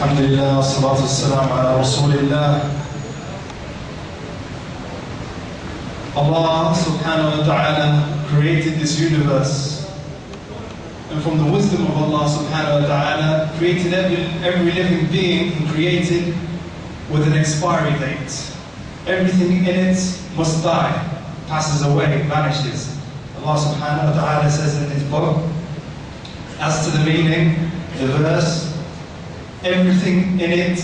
Alhamdulillah, wassalatu wassalamu ala rasulillah. Allah subhanahu wa ta'ala created this universe, and from the wisdom of Allah subhanahu wa ta'ala created every living being and created with an expiry date. Everything in it must die, passes away, vanishes. Allah subhanahu wa ta'ala says in His book, as to the meaning, the verse, everything in it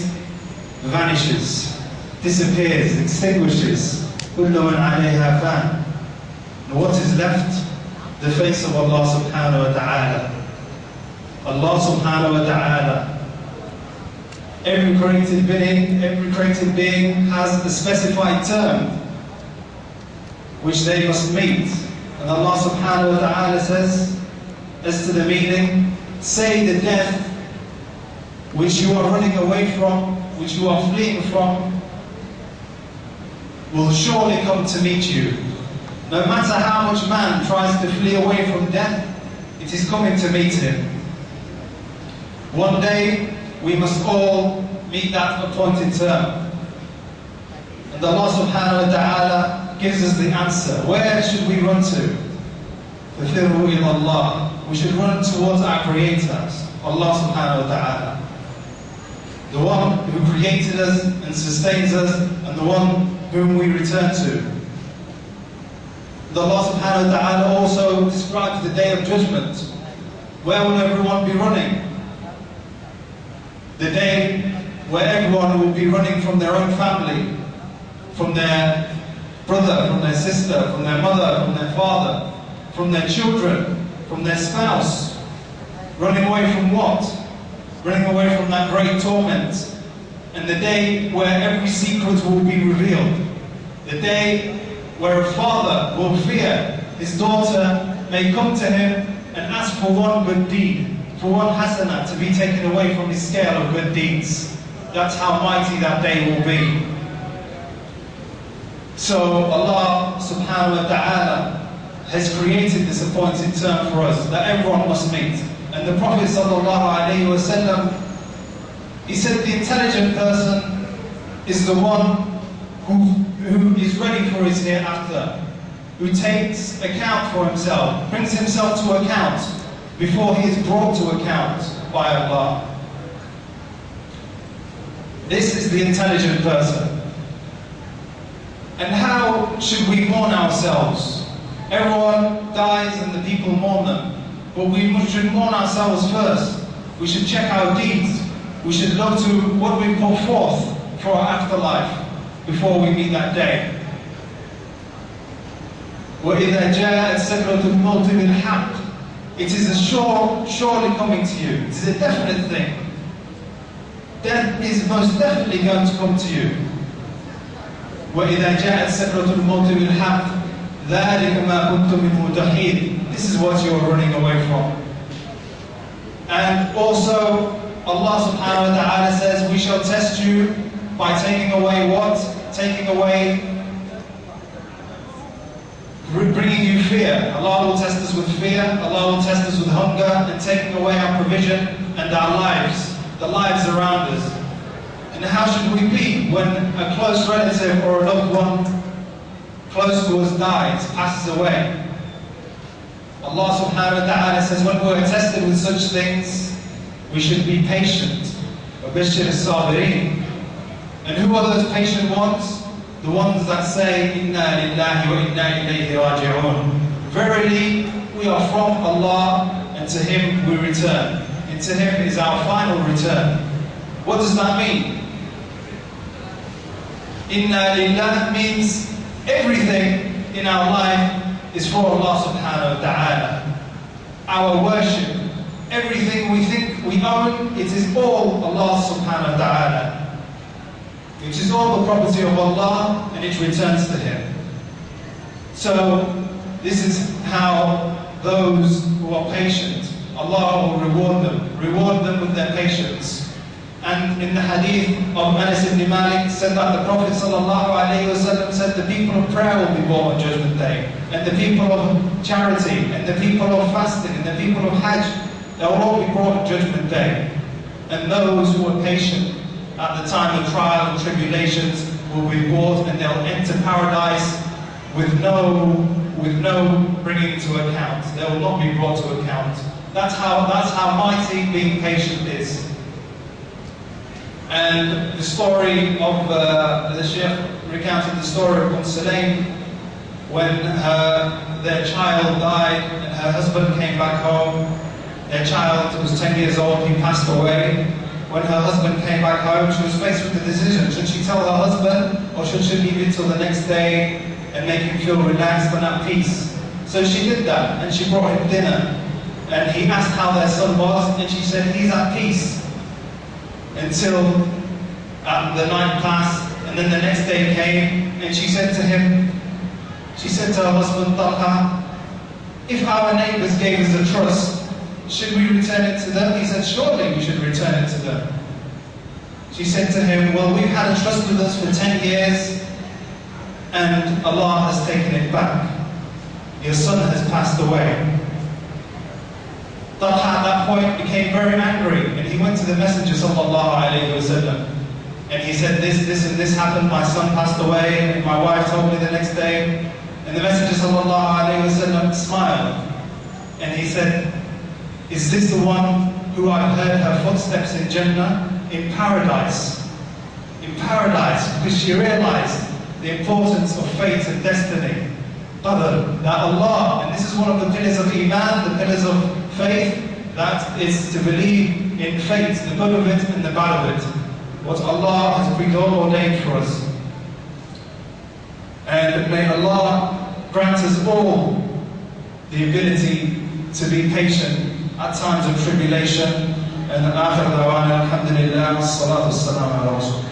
vanishes, disappears, extinguishes. كل من عليها فان. And what is left? The face of Allah subhanahu wa ta'ala. Allah subhanahu wa ta'ala. Every created being has a specified term which they must meet. And Allah subhanahu wa ta'ala says, as to the meaning, say the death which you are running away from, which you are fleeing from, will surely come to meet you. No matter how much man tries to flee away from death, it is coming to meet him. One day, we must all meet that appointed term. And Allah subhanahu wa ta'ala gives us the answer. Where should we run to? فَفِرُّوا إِلَى اللَّهِ. We should run towards our Creator, Allah subhanahu wa ta'ala. The one who created us and sustains us, and the one whom we return to. Allah subhanahu wa ta'ala also describes the day of judgment. Where will everyone be running? The day where everyone will be running from their own family, from their brother, from their sister, from their mother, from their father, from their children, from their spouse. Running away from what? Running away from that great torment. And the day where every secret will be revealed. The day where a father will fear his daughter may come to him and ask for one good deed, for one hasanah to be taken away from his scale of good deeds. That's how mighty that day will be. So Allah subhanahu wa ta'ala has created this appointed term for us that everyone must meet. And the Prophet sallallahu alayhi wa sallam, he said the intelligent person is the one who is ready for his hereafter, who takes account for himself, brings himself to account before he is brought to account by Allah. This is the intelligent person. And how should we mourn ourselves? Everyone dies and the people mourn them. But we should mourn ourselves first. We should check our deeds. We should look to what we put forth for our afterlife before we meet that day. وَإِذَا جَاءَتْ سَكْرَةُ الْمَوْتِ بِالْحَقِّ. It is surely coming to you. It is a definite thing. Death is most definitely going to come to you. وَإِذَا جَاءَتْ سَكْرَةُ الْمَوْتِ بِالْحَقِّ ذَلِكَ مَا كُنْتُم مِّنْهُ تَحِيدٌ. This is what you are running away from. And also, Allah subhanahu wa ta'ala says, we shall test you by taking away what? Taking away, bringing you fear. Allah will test us with fear, Allah will test us with hunger, and taking away our provision and our lives, the lives around us. And how should we be when a close relative or a loved one close to us dies, passes away? Allah subhanahu wa ta'ala says when we are tested with such things, we should be patient. وَبَشِّرِ الصَّابِرِينَ. And who are those patient ones? The ones that say, إِنَّا لِلَّهِ وَإِنَّا إِلَيْهِ رَاجِعُونَ. Verily, we are from Allah, and to Him we return. And to Him is our final return. What does that mean? Inna lillah means everything in our life is for Allah subhanahu wa ta'ala. Our worship, everything we think we own, it is all Allah subhanahu wa ta'ala. It is all the property of Allah, and it returns to Him. So, this is how those who are patient, Allah will reward them with their patience. And in the hadith of Anas ibn Malik said that the Prophet ﷺ said the people of prayer will be brought on Judgment Day, and the people of charity, and the people of fasting, and the people of Hajj, they will all be brought on Judgment Day. And those who are patient at the time of trial and tribulations will be brought, and they'll enter paradise with no bringing to account. They will not be brought to account. That's how mighty being patient is. And the story of the Sheikh recounted the story of Sulaim when their child died and her husband came back home. Their child was 10 years old, he passed away. When her husband came back home, she was faced with the decision: should she tell her husband, or should she leave it till the next day and make him feel relaxed and at peace? So she did that, and she brought him dinner. And he asked how their son was, and she said, he's at peace. Until the night passed, and then the next day came, and she said to her husband, Talha, if our neighbors gave us a trust, should we return it to them? He said, surely we should return it to them. She said to him, well, we've had a trust with us for 10 years, and Allah has taken it back. Your son has passed away. Talha at that point became very angry, and he went to the Messenger sallallahu alayhi wa sallam, and he said, this and this happened, my son passed away, and my wife told me the next day. And the Messenger sallallahu alayhi wa sallam smiled, and he said, is this the one who I've heard her footsteps in Jannah? In paradise. In paradise, because she realized the importance of fate and destiny. Qadr, that Allah, and this is one of the pillars of Iman, the pillars of faith, that is to believe in fate, the good of it and the bad of it. What Allah has preordained for us. And may Allah grant us all the ability to be patient at times of tribulation. And akhir dawana alhamdulillah, wassalatu wassalamu ala rasulillah.